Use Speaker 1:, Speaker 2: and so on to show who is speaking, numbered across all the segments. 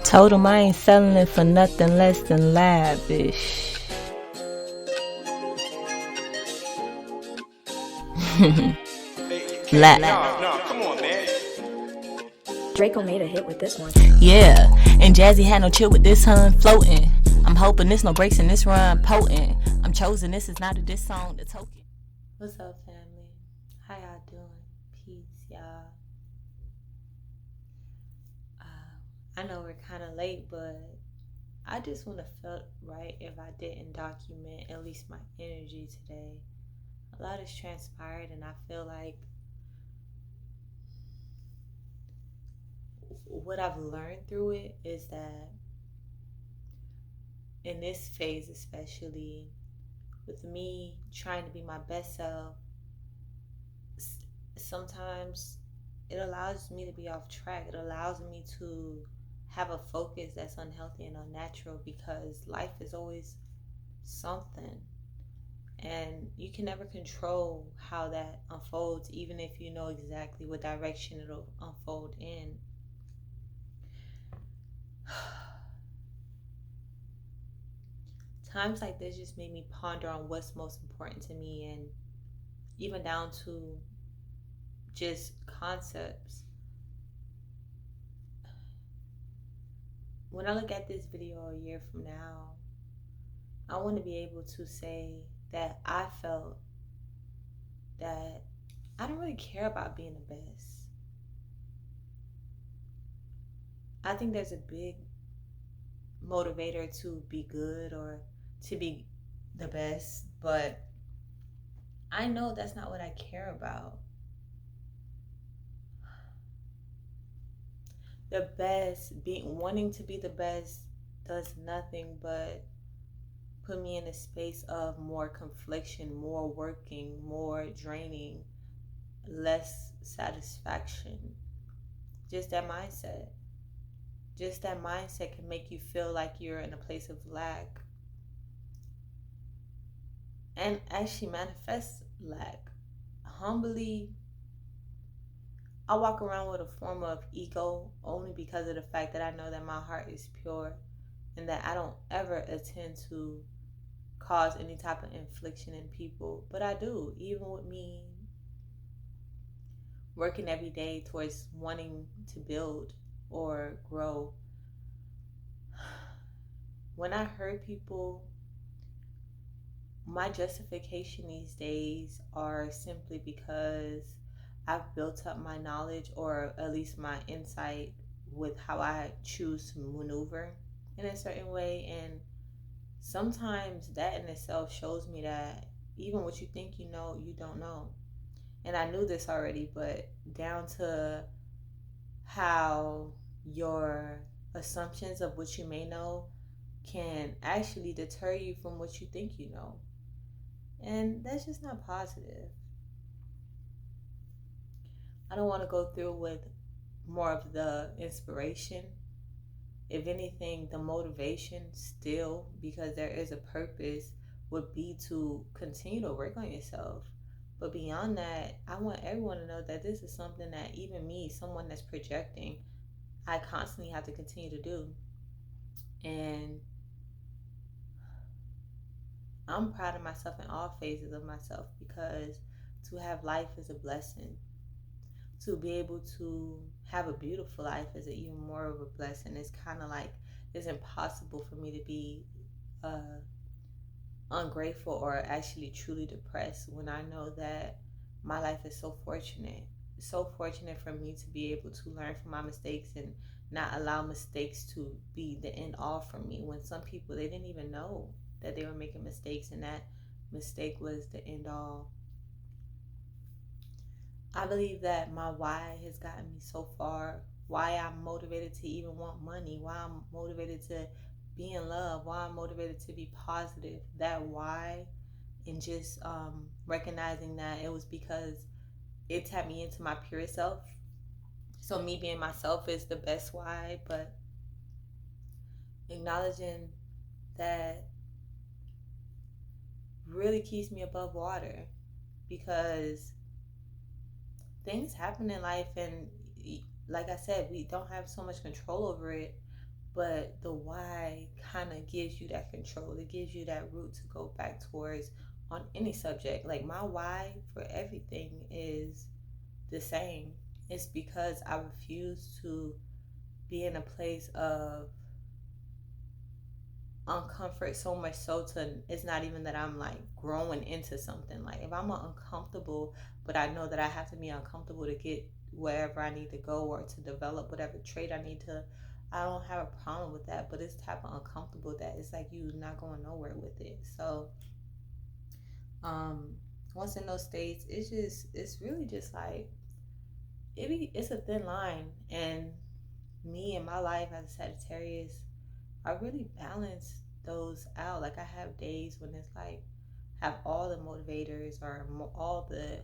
Speaker 1: Told him I ain't selling it for nothing less than lavish.
Speaker 2: Nah, come on, man.
Speaker 3: Draco made a hit with this one.
Speaker 1: Yeah, and Jazzy had no chill with this hun floating. I'm hoping there's no breaks in this run potent. I'm chosen, this is not a diss song, the token. What's up, family? How y'all doing? Peace, y'all. I know we're kind of late, but I just want to feel right if I didn't document at least my energy today. A lot has transpired, and I feel like what I've learned through it is that in this phase, especially with me trying to be my best self, sometimes it allows me to be off track. It allows me to have a focus that's unhealthy and unnatural because life is always something. And you can never control how that unfolds, even if you know exactly what direction it'll unfold in. Times like this just made me ponder on what's most important to me, and even down to just concepts. When I look at this video a year from now, I want to be able to say that I felt that I don't really care about being the best. I think there's a big motivator to be good or to be the best, but I know that's not what I care about. The best, wanting to be the best does nothing but put me in a space of more confliction, more working, more draining, less satisfaction. Just that mindset. Just that mindset can make you feel like you're in a place of lack and actually manifest lack. Humbly, I walk around with a form of ego only because of the fact that I know that my heart is pure and that I don't ever intend to cause any type of infliction in people. But I do, even with me working every day towards wanting to build or grow. When I hurt people, my justification these days are simply because I've built up my knowledge, or at least my insight, with how I choose to maneuver in a certain way. And sometimes that in itself shows me that even what you think you know, you don't know. And I knew this already, but down to how your assumptions of what you may know can actually deter you from what you think you know. And that's just not positive. I don't want to go through with more of the inspiration. If anything, the motivation still, because there is a purpose, would be to continue to work on yourself. But beyond that, I want everyone to know that this is something that even me, someone that's projecting, I constantly have to continue to do. And I'm proud of myself in all phases of myself, because to have life is a blessing. To be able to have a beautiful life is even more of a blessing. It's kind of like it's impossible for me to be ungrateful or actually truly depressed when I know that my life is so fortunate. So fortunate for me to be able to learn from my mistakes and not allow mistakes to be the end all for me. When some people, they didn't even know that they were making mistakes, and that mistake was the end all. I believe that my why has gotten me so far. Why I'm motivated to even want money. Why I'm motivated to be in love. Why I'm motivated to be positive. That why, and just recognizing that it was because it tapped me into my pure self. So me being myself is the best why, but acknowledging that really keeps me above water, because things happen in life, and like I said, we don't have so much control over it, But the why kind of gives you that control. It gives you that route to go back towards on any subject. Like my why for everything is the same. It's because I refuse to be in a place of uncomfort, so much so to it's not even that I'm like growing into something. Like if I'm uncomfortable, but I know that I have to be uncomfortable to get wherever I need to go or to develop whatever trait I need to, I don't have a problem with that. But it's type of uncomfortable that it's like you not going nowhere with it. So um once in those states, it's really just like it's a thin line. And me and my life as a Sagittarius, I really balance those out. Like I have days when it's like have all the motivators or all the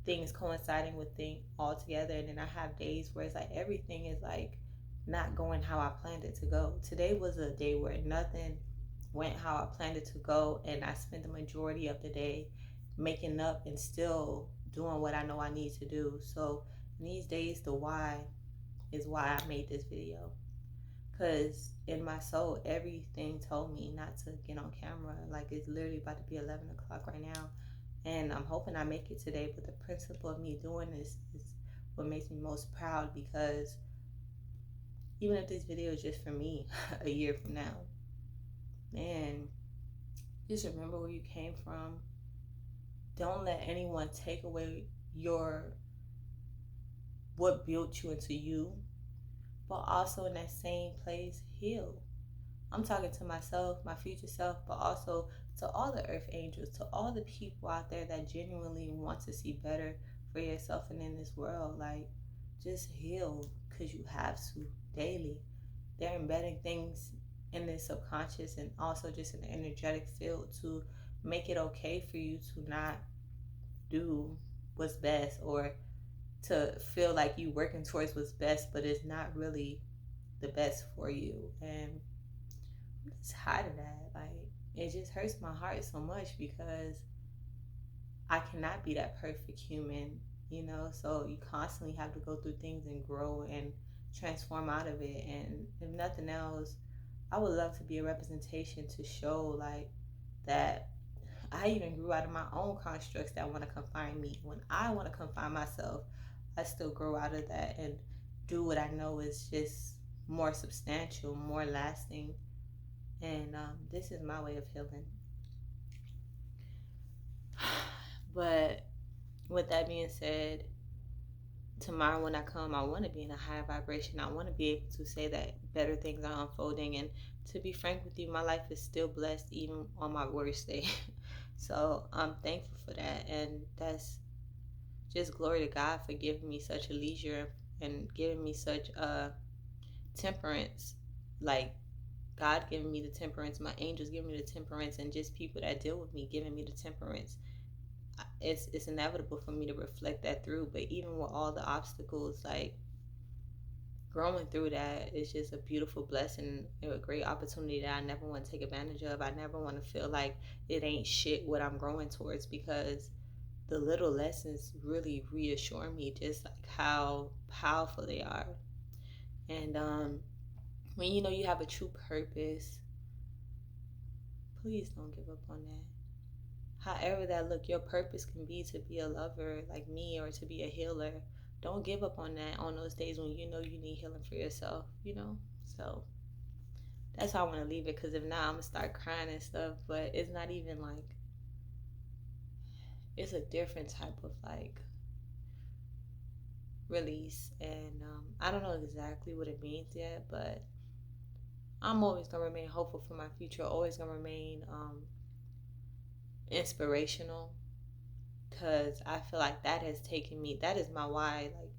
Speaker 1: things coinciding with things all together, and then I have days where it's like everything is like not going how I planned it to go. Today was a day where nothing went how I planned it to go, and I spent the majority of the day making up and still doing what I know I need to do. So in these days, the why is why I made this video. Because in my soul, everything told me not to get on camera. Like it's literally about to be 11 o'clock right now. And I'm hoping I make it today. But the principle of me doing this is what makes me most proud. Because even if this video is just for me a year from now, man, just remember where you came from. Don't let anyone take away what built you into you. But also in that same place, heal. I'm talking to myself, my future self, but also to all the earth angels, to all the people out there that genuinely want to see better for yourself and in this world. Like, just heal because you have to daily. They're embedding things in the subconscious and also just in the energetic field to make it okay for you to not do what's best, or to feel like you working towards what's best, but it's not really the best for you. And I'm just tired of that. Like, it just hurts my heart so much because I cannot be that perfect human, you know? So you constantly have to go through things and grow and transform out of it. And if nothing else, I would love to be a representation to show like that I even grew out of my own constructs that want to confine me. When I want to confine myself, I still grow out of that and do what I know is just more substantial, more lasting. And this is my way of healing. But with that being said, tomorrow when I come, I want to be in a high vibration. I want to be able to say that better things are unfolding. And to be frank with you, my life is still blessed even on my worst day. So I'm thankful for that. And that's just glory to God for giving me such a leisure and giving me such a temperance. Like God giving me the temperance, my angels giving me the temperance, and just people that deal with me giving me the temperance. It's inevitable for me to reflect that through. But even with all the obstacles, like growing through that is just a beautiful blessing, a great opportunity that I never want to take advantage of. I never want to feel like it ain't shit what I'm growing towards, because the little lessons really reassure me just like how powerful they are. And when you know you have a true purpose, please don't give up on that. However that look, your purpose can be to be a lover like me or to be a healer. Don't give up on that on those days when you know you need healing for yourself, you know? So that's how I want to leave it, because if not, I'm going to start crying and stuff. But it's not even like, it's a different type of like release. And I don't know exactly what it means yet, but I'm always going to remain hopeful for my future, always going to remain inspirational, because I feel like that has taken me, that is my why, like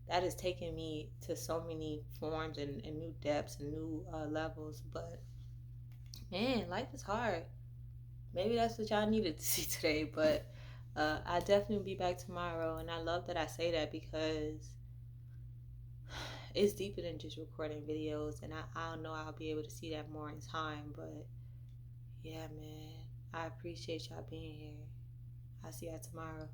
Speaker 1: that has taken me to so many forms and new depths and new levels. But man, life is hard. Maybe that's what y'all needed to see today. But I definitely will be back tomorrow, and I love that I say that because it's deeper than just recording videos, and I don't know, I'll be able to see that more in time. But yeah, man, I appreciate y'all being here. I'll see y'all tomorrow.